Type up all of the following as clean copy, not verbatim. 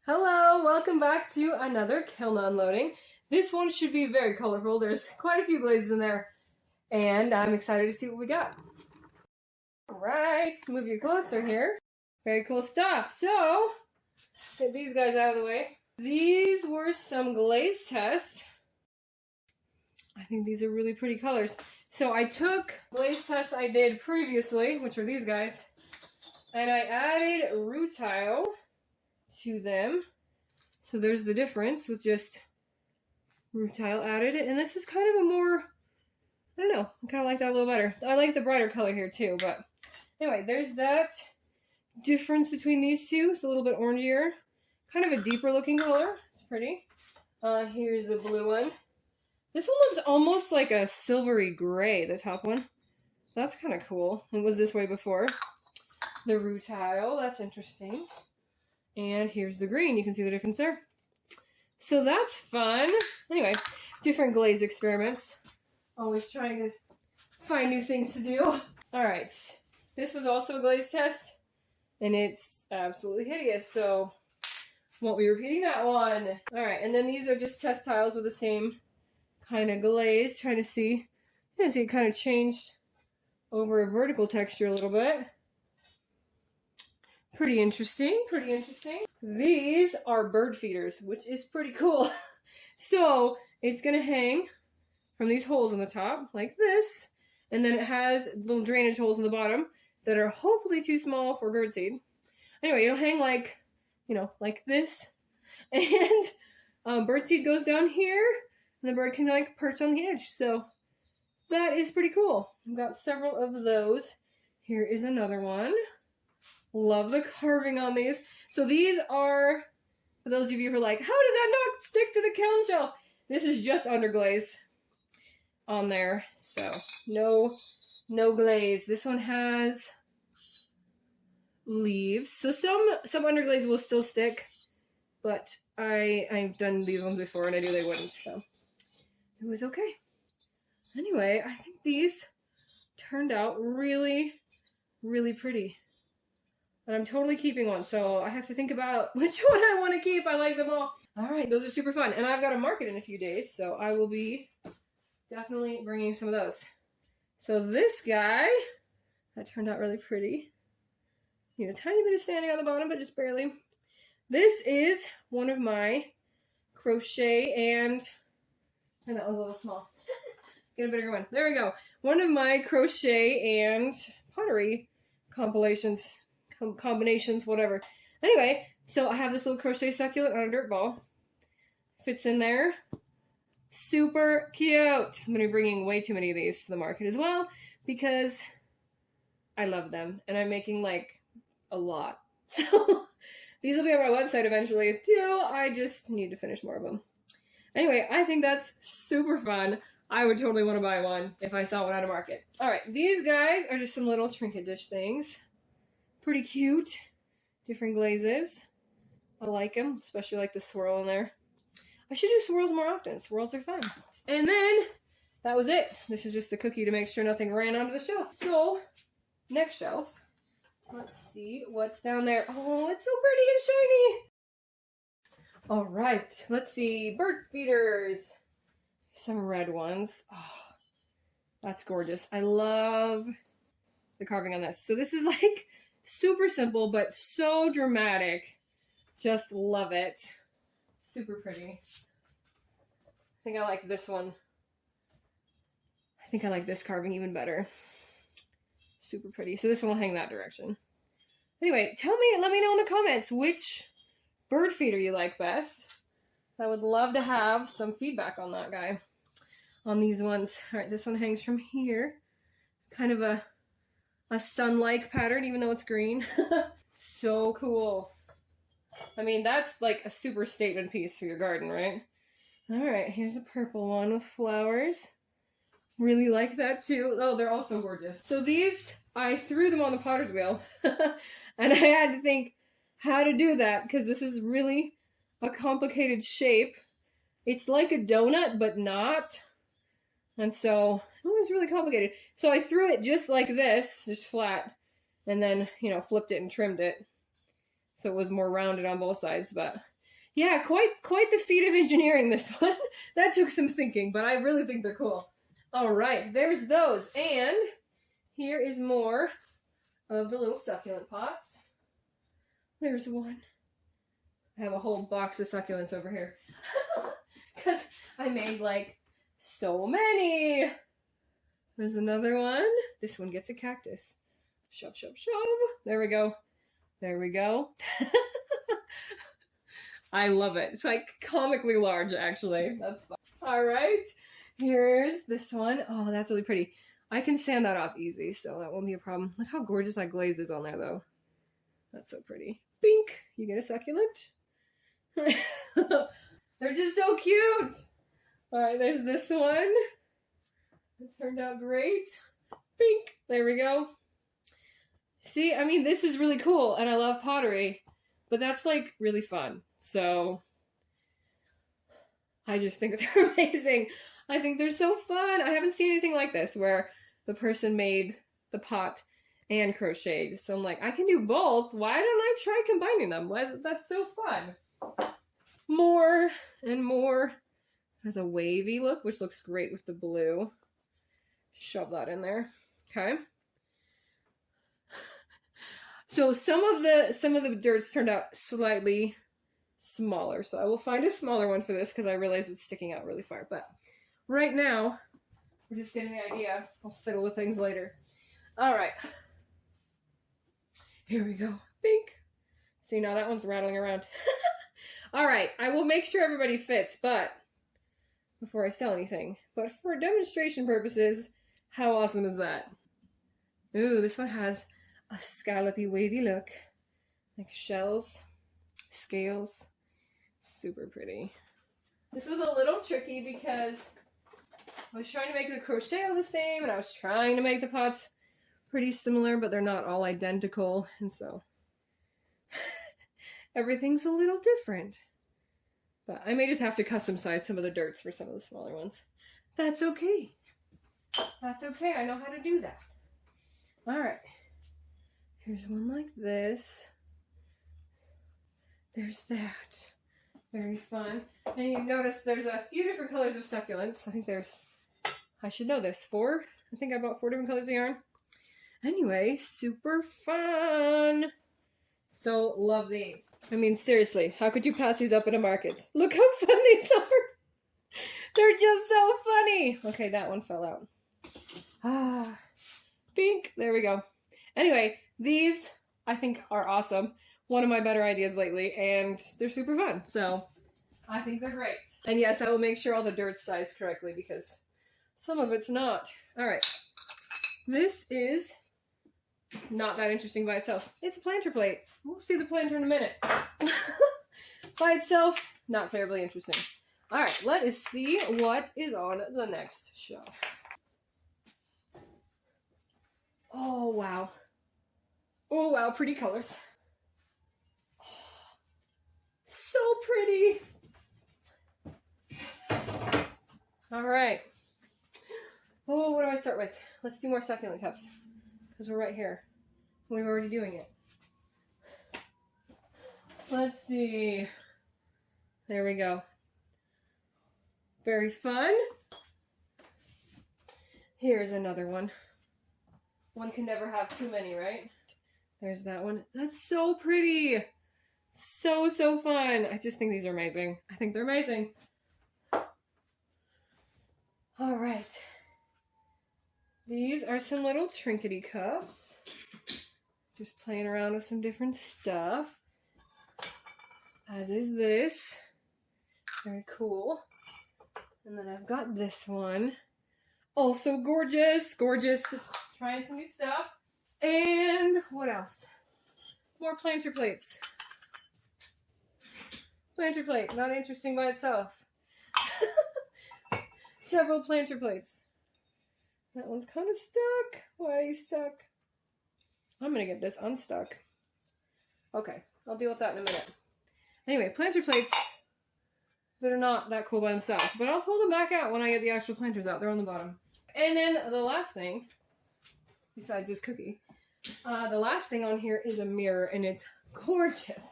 Hello, welcome back to another kiln unloading. This one should be very colorful. There's quite a few glazes in there, and I'm excited to see what we got. Alright, move you closer here. Very cool stuff. So, get these guys out of the way. These were some glaze tests. I think these are really pretty colors. So I took glaze tests I did previously, which are these guys, and I added rutile to them. So there's the difference with just rutile added. And this is kind of a more, I don't know, I kind of like that a little better. I like the brighter color here too, but anyway, there's that difference between these two. It's a little bit orangier, kind of a deeper looking color. It's pretty. Here's the blue one. This one looks almost like a silvery gray, the top one. That's kind of cool. It was this way before. The rutile, that's interesting. And here's the green. You can see the difference there. So that's fun. Anyway, different glaze experiments. Always trying to find new things to do. All right. This was also a glaze test, and it's absolutely hideous, so won't be repeating that one. All right, and then these are just test tiles with the same kind of glaze. Trying to see, you can see it kind of changed over a vertical texture a little bit. Pretty interesting, pretty interesting. These are bird feeders, which is pretty cool. So it's gonna hang from these holes on the top, like this, and then it has little drainage holes in the bottom that are hopefully too small for birdseed. Anyway, it'll hang like, you know, like this, and birdseed goes down here, and the bird can like perch on the edge. So that is pretty cool. I've got several of those. Here is another one. Love the carving on these. So these are, for those of you who are like, how did that not stick to the kiln shelf? This is just underglaze on there. So no glaze. This one has leaves. So some underglaze will still stick, but I've done these ones before and I knew they wouldn't, so it was okay. Anyway, I think these turned out really, really pretty. And I'm totally keeping one, so I have to think about which one I want to keep. I like them all. All right, those are super fun. And I've got a market in a few days, so I will be definitely bringing some of those. So this guy, that turned out really pretty. You know, a tiny bit of sanding on the bottom, but just barely. This is one of my crochet and that was a little small. Get a bigger one. There we go. One of my crochet and pottery combinations, whatever. Anyway, so I have this little crochet succulent on a dirt ball. Fits in there. Super cute. I'm going to be bringing way too many of these to the market as well because I love them and I'm making like a lot. So these will be on my website eventually too. I just need to finish more of them. Anyway, I think that's super fun. I would totally want to buy one if I saw one on the market. All right, these guys are just some little trinket dish things. Pretty cute. Different glazes. I like them, especially like the swirl in there. I should do swirls more often. Swirls are fun. And then that was it. This is just a cookie to make sure nothing ran onto the shelf. So, next shelf. Let's see what's down there. Oh, it's so pretty and shiny. All right, let's see. Bird feeders. Some red ones. Oh, that's gorgeous. I love the carving on this. So this is like super simple, but so dramatic. Just love it. Super pretty. I think I like this one. I think I like this carving even better. Super pretty. So this one will hang that direction. Anyway, let me know in the comments which bird feeder you like best. I would love to have some feedback on that guy. On these ones. Alright, this one hangs from here. Kind of a sun-like pattern, even though it's green. So cool. I mean, that's like a super statement piece for your garden, right? Alright, here's a purple one with flowers. Really like that too. Oh, they're all so gorgeous. So these, I threw them on the potter's wheel. And I had to think how to do that, because this is really a complicated shape. It's like a donut, but not. And so, it's really complicated. So I threw it just like this, just flat, and then, you know, flipped it and trimmed it. So it was more rounded on both sides, but Yeah, quite the feat of engineering, this one. That took some thinking, but I really think they're cool. All right, there's those. And here is more of the little succulent pots. There's one. I have a whole box of succulents over here. Because I made like so many. There's another one. This one gets a cactus. Shove, shove, shove. There we go. There we go. I love it. It's like comically large, actually. That's fun. All right. Here's this one. Oh, that's really pretty. I can sand that off easy, so that won't be a problem. Look how gorgeous that glaze is on there, though. That's so pretty. Bink! You get a succulent? They're just so cute! Alright, there's this one. It turned out great. Bink! There we go. See, I mean, this is really cool, and I love pottery, but that's, like, really fun. So, I just think they're amazing. I think they're so fun. I haven't seen anything like this, where the person made the pot and crocheted. So I'm like, I can do both. Why don't I try combining them? That's so fun. More and more. There's a wavy look, which looks great with the blue. Shove that in there. Okay. So some of the dirts turned out slightly smaller. So I will find a smaller one for this because I realize it's sticking out really far. But right now, we're just getting the idea. I'll fiddle with things later. All right. Here we go. Bink. See, now that one's rattling around. All right. I will make sure everybody fits, but before I sell anything. But for demonstration purposes, how awesome is that? Ooh, this one has a scallopy, wavy look. Like shells, scales. Super pretty. This was a little tricky because I was trying to make the crochet all the same, and I was trying to make the pots pretty similar, but they're not all identical, and so everything's a little different. But I may just have to custom size some of the dirts for some of the smaller ones. That's okay. That's okay. I know how to do that. All right. Here's one like this. There's that. Very fun. And you notice there's a few different colors of succulents. I think there's, I should know this, 4. I think I bought 4 different colors of yarn. Anyway, super fun. So love these. I mean, seriously, how could you pass these up at a market? Look how fun these are. They're just so funny. Okay, that one fell out. Ah, pink. There we go. Anyway, these I think are awesome. One of my better ideas lately, and they're super fun. So I think they're great. And yes, I will make sure all the dirt's sized correctly because some of it's not. All right. This is not that interesting by itself. It's a planter plate. We'll see the planter in a minute. By itself, not terribly interesting. All right, let us see what is on the next shelf. Oh, wow. Oh, wow, pretty colors. Oh, so pretty. All right. Oh, what do I start with? Let's do more succulent cups because we're right here. We're already doing it. Let's see. There we go. Very fun. Here's another one. One can never have too many, right? There's that one. That's so pretty. So, so fun. I just think these are amazing. I think they're amazing. All right. These are some little trinkety cups. Just playing around with some different stuff. As is this. Very cool. And then I've got this one. Also gorgeous. Gorgeous. Just trying some new stuff. And what else? More planter plates. Planter plate. Not interesting by itself. Several planter plates. That one's kind of stuck. Why are you stuck? I'm going to get this unstuck. Okay. I'll deal with that in a minute. Anyway, planter plates that are not that cool by themselves. But I'll pull them back out when I get the actual planters out. They're on the bottom. And then the last thing, besides this cookie, the last thing on here is a mirror, and it's gorgeous.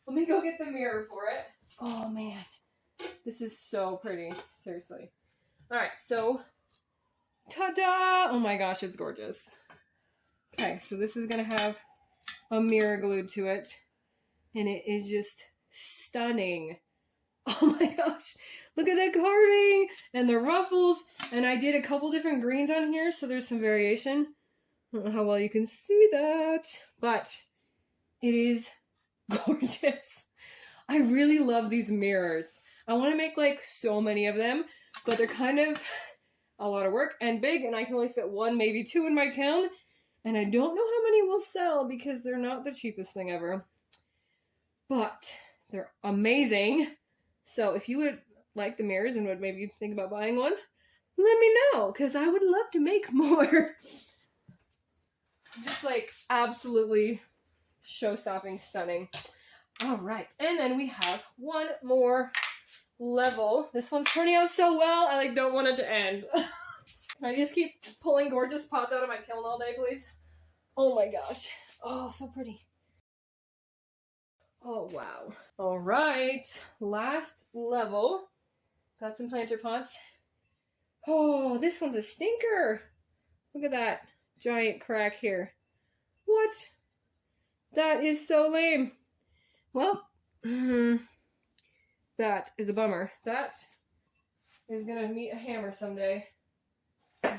Let me go get the mirror for it. Oh man, this is so pretty. Seriously. All right, so ta-da! Oh my gosh, it's gorgeous. Okay, so this is gonna have a mirror glued to it, and it is just stunning. Oh my gosh, look at that carving and the ruffles. And I did a couple different greens on here, so there's some variation. I don't know how well you can see that, but it is gorgeous. I really love these mirrors. I want to make like so many of them, but they're kind of a lot of work and big, and I can only fit one, maybe two in my kiln. And I don't know how many will sell because they're not the cheapest thing ever. But they're amazing. So if you would like the mirrors and would maybe think about buying one, let me know, because I would love to make more. Just like absolutely show-stopping stunning. All right, and then we have one more level. This one's turning out so well, I like don't want it to end. Can I just keep pulling gorgeous pots out of my kiln all day, please? Oh my gosh. Oh, so pretty. Oh, wow. All right, last level. Got some planter pots. Oh, this one's a stinker. Look at that giant crack here. What? That is so lame. Well, that is a bummer. That is gonna meet a hammer someday.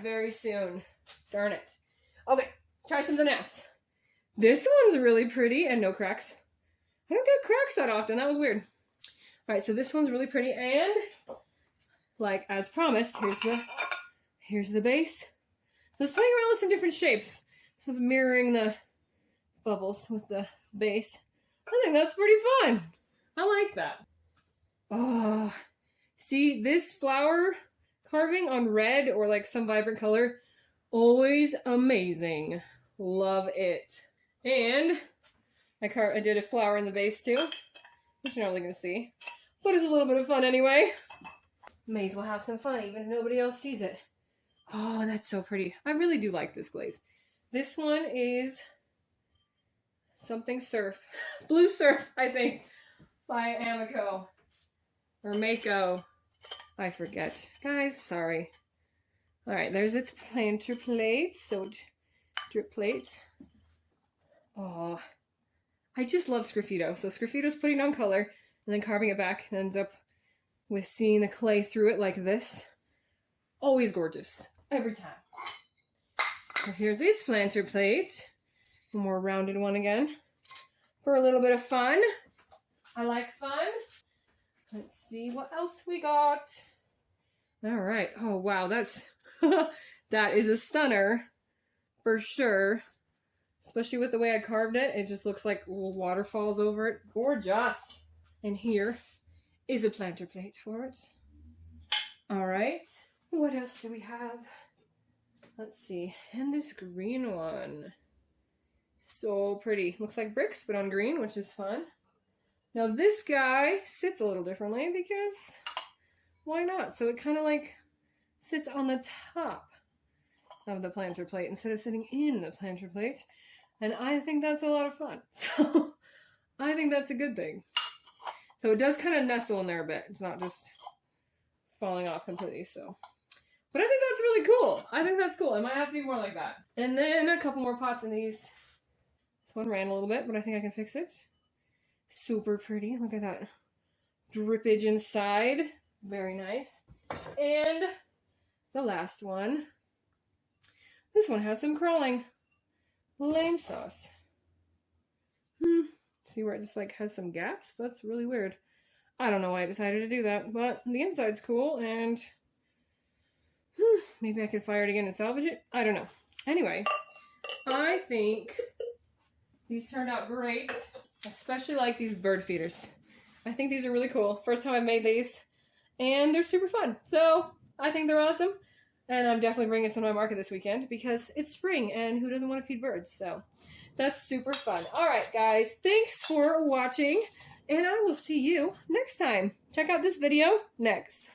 Very soon. Darn it. Okay, try something else. This one's really pretty and no cracks. I don't get cracks that often. That was weird. All right, so this one's really pretty, and like as promised, here's the base. So I was playing around with some different shapes. This is mirroring the bubbles with the base. I think that's pretty fun. I like that. Oh, see this flower carving on red or like some vibrant color, always amazing. Love it. And I did a flower in the base too, which you're not really gonna see, but it's a little bit of fun anyway. May as well have some fun, even if nobody else sees it. Oh, that's so pretty. I really do like this glaze. This one is something surf. Blue Surf, I think, by Amico. Or Mako. I forget. Guys, sorry. Alright, there's its planter plate. So, drip plate. Oh, I just love Sgraffito. So Sgraffito's putting on color and then carving it back and ends up with seeing the clay through it like this. Always gorgeous. Every time. So here's its planter plate. A more rounded one again. For a little bit of fun. I like fun. Let's see what else we got. Alright. Oh wow, that's that is a stunner. For sure. Especially with the way I carved it. It just looks like little waterfalls over it. Gorgeous. And here is a planter plate for it. Alright. What else do we have? Let's see. And this green one. So pretty. Looks like bricks, but on green, which is fun. Now this guy sits a little differently because why not? So it kind of like sits on the top of the planter plate instead of sitting in the planter plate. And I think that's a lot of fun. So I think that's a good thing. So it does kind of nestle in there a bit. It's not just falling off completely, so. But I think that's really cool. I think that's cool. It might have to be more like that. And then a couple more pots in these. This one ran a little bit, but I think I can fix it. Super pretty. Look at that drippage inside. Very nice. And the last one. This one has some crawling. Lame sauce. See where it just like has some gaps? That's really weird. I don't know why I decided to do that, but the inside's cool, and maybe I could fire it again and salvage it. I don't know. Anyway, I think these turned out great. Especially like these bird feeders. I think these are really cool. First time I've made these, and they're super fun. So I think they're awesome. And I'm definitely bringing some to my market this weekend because it's spring and who doesn't want to feed birds? So that's super fun. All right, guys. Thanks for watching, and I will see you next time. Check out this video next.